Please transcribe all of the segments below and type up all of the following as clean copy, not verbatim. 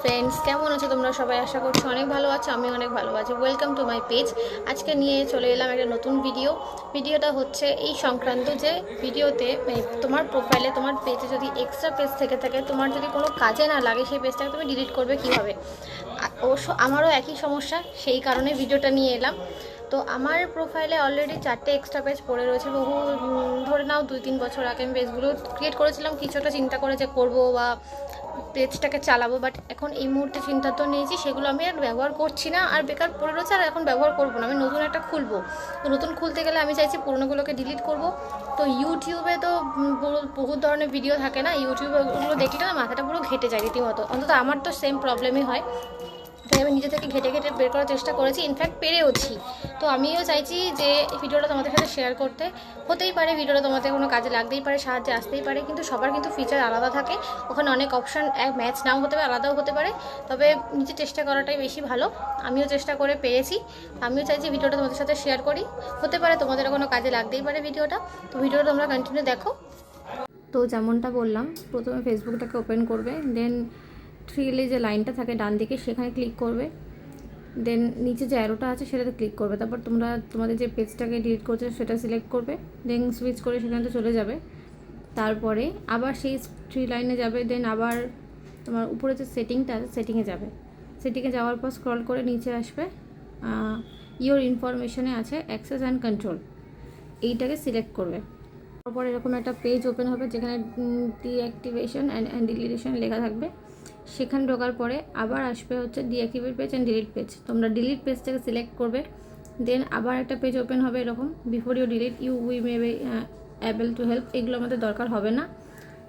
Friends, কেমন আছো তোমরা সবাই? আশা করছি অনেক ভালো আছো, আমি অনেক ভালো আছি। Welcome to my page. আজকে নিয়ে চলে এলাম একটা নতুন ভিডিওটা হচ্ছে এই সংক্রান্ত যে ভিডিওতে তোমার প্রোফাইলে, তোমার পেজে যদি এক্সট্রা পেজ থেকে থাকে, তোমার যদি কোনো কাজে না লাগে, সেই পেজটাকে তুমি ডিলিট করবে কীভাবে। অবশ্য আমারও একই সমস্যা, সেই কারণে ভিডিওটা নিয়ে এলাম। তো আমার প্রোফাইলে অলরেডি 4টে এক্সট্রা পেজ পড়ে রয়েছে। বহু ধরে নাও 2-3 বছর আগে আমি পেজগুলো ক্রিয়েট করেছিলাম, কিছু একটা চিন্তা করে যে করবো বা পেজটাকে চালাবো। বাট এখন এই মুহূর্তে চিন্তা তো নিয়েছি, সেগুলো আমি আর ব্যবহার করছি না, আর বেকার পড়ে রয়েছে, আর এখন ব্যবহার করবো না। আমি নতুন একটা খুলবো। তো নতুন খুলতে গেলে আমি চাইছি পুরোনোগুলোকে ডিলিট করব। তো ইউটিউবে তো বহু ধরনের ভিডিও থাকে না, ইউটিউবে ওগুলো দেখলে না মাথাটা পুরো ঘেটে যায় রীতিমতো। অন্তত আমার তো সেম প্রবলেমই হয়। তাই আমি নিজে থেকে ঘেটে ঘেটে বের করার চেষ্টা করেছি, ইনফ্যাক্ট পেরেওছি। তো আমিও চাইছি যে এই ভিডিওটা তোমাদের সাথে শেয়ার করতে। হতেই পারে ভিডিওটা তোমাদের কোনো কাজে লাগতেই পারে, সাহায্যে আসতেই পারে, কিন্তু সবার কিন্তু ফিচার আলাদা থাকে। ওখানে অনেক অপশান ম্যাচ নাও হতে পারে, আলাদাও হতে পারে। তবে নিজে চেষ্টা করাটাই বেশি ভালো। আমিও চেষ্টা করে পেরেছি। আমিও চাইছি ভিডিওটা তোমাদের সাথে শেয়ার করি। হতে পারে তোমাদের কোনো কাজে লাগতেই পারে ভিডিওটা। তো ভিডিওটা তোমরা কন্টিনিউ দেখো। তো যেমনটা বললাম, প্রথমে ফেসবুকটাকে ওপেন করবে, দেন থ্রিলে যে লাইনটা থাকে ডান দিকে সেখানে ক্লিক করবে, দেন নিচে যে অ্যারোটা আছে সেটাতে ক্লিক করবে। তারপর তোমরা তোমাদের যে পেজটাকে ডিলিট করছে সেটা সিলেক্ট করবে, দেন সুইচ করে সেখানে চলে যাবে। তারপরে আবার সেই থ্রি লাইনে যাবে, দেন আবার তোমার উপরে যে সেটিংটা আছে সেটিংয়ে যাবে। সেটিংয়ে যাওয়ার পর স্ক্রল করে নিচে আসবে, ইওর ইনফরমেশনে আছে অ্যাক্সেস অ্যান্ড কন্ট্রোল, এইটাকে সিলেক্ট করবে। তারপর এরকম একটা পেজ ওপেন হবে যেখানে ডিঅ্যাক্টিভেশন অ্যান্ড ডিলিটেশন লেখা থাকবে। সেখানে ঢোকার পরে আবার আসবে হচ্ছে deactivate page and delete page. তোমরা ডিলিট পেজটাকে সিলেক্ট করবে, দেন আবার একটা পেজ ওপেন হবে এরকম, before you delete you we may be able to help. এগুলো আমাদের দরকার হবে না।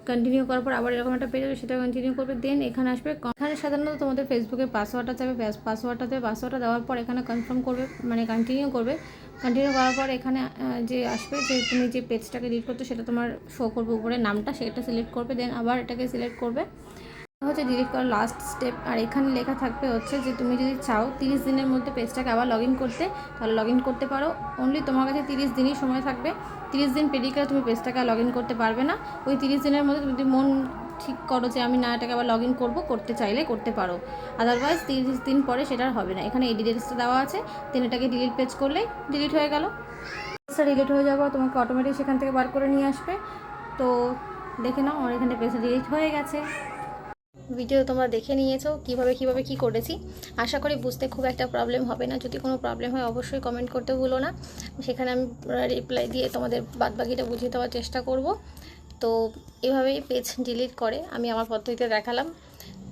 কন্টিনিউ করার পর আবার এরকম একটা পেজ হবে, সেটা কন্টিনিউ করবে। দেন এখানে আসবে, এখানে সাধারণত তোমাদের ফেসবুকের পাসওয়ার্ডটা যাবে, পাসওয়ার্ডটা দেওয়ার পর এখানে কনফার্ম করবে, মানে কন্টিনিউ করবে। কন্টিনিউ করার পর এখানে যে আসবে যে তুমি যে পেজটাকে ডিলিট করছো সেটা তোমার শো করবে উপরে নামটা, সেটা সিলেক্ট করবে। দেন আবার এটাকে সিলেক্ট করবে, হচ্ছে ডিলিট করার লাস্ট স্টেপ। আর এখানে লেখা থাকবে হচ্ছে যে তুমি যদি চাও 30 দিনের মধ্যে পেজটাকে আবার লগ ইন করতে, তাহলে লগ ইন করতে পারো। অনলি তোমার কাছে 30 দিনই সময় থাকবে। 30 দিন পেরিয়ে গেলে তুমি পেজটাকে লগ ইন করতে পারবে না। ওই 30 দিনের মধ্যে তুমি যদি মন ঠিক করো যে আমি না এটাকে আবার লগ ইন করবো, করতে চাইলে করতে পারো। আদারওয়াইজ 30 দিন পরে সেটা হবে না। এখানে এই ডিটেলসটা দেওয়া আছে, দেন এটাকে ডিলিট পেজ করলেই ডিলিট হয়ে গেল। পেজটা ডিলিট হয়ে যাবো, তোমাকে অটোমেটিক সেখান থেকে বার করে নিয়ে আসবে। তো দেখে নাও আমার এখানে পেজটা ডিলিট হয়ে গেছে। ভিডিও তোমরা দেখে নিয়েছো কিভাবে কি করেছি। আশা করি বুঝতে খুব একটা প্রবলেম হবে না। যদি কোনো প্রবলেম হয় অবশ্যই কমেন্ট করতে ভুলো না, সেখানে আমি রিপ্লাই দিয়ে তোমাদের বাদবাকিটা বুঝিয়ে দেওয়ার চেষ্টা করব। তো এভাবেই পেজ ডিলিট করে আমি আমার পদ্ধতিতে দেখালাম।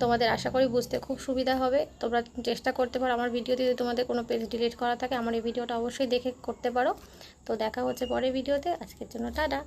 তোমাদের আশা করি বুঝতে খুব সুবিধা হবে। তোমরা চেষ্টা করতে পারো আমার ভিডিওতে, যদি তোমাদের কোনো পেজ ডিলিট করা থাকে আমার এই ভিডিওটা অবশ্যই দেখে করতে পারো। তো দেখা হচ্ছে পরের ভিডিওতে। আজকের জন্য টাটা।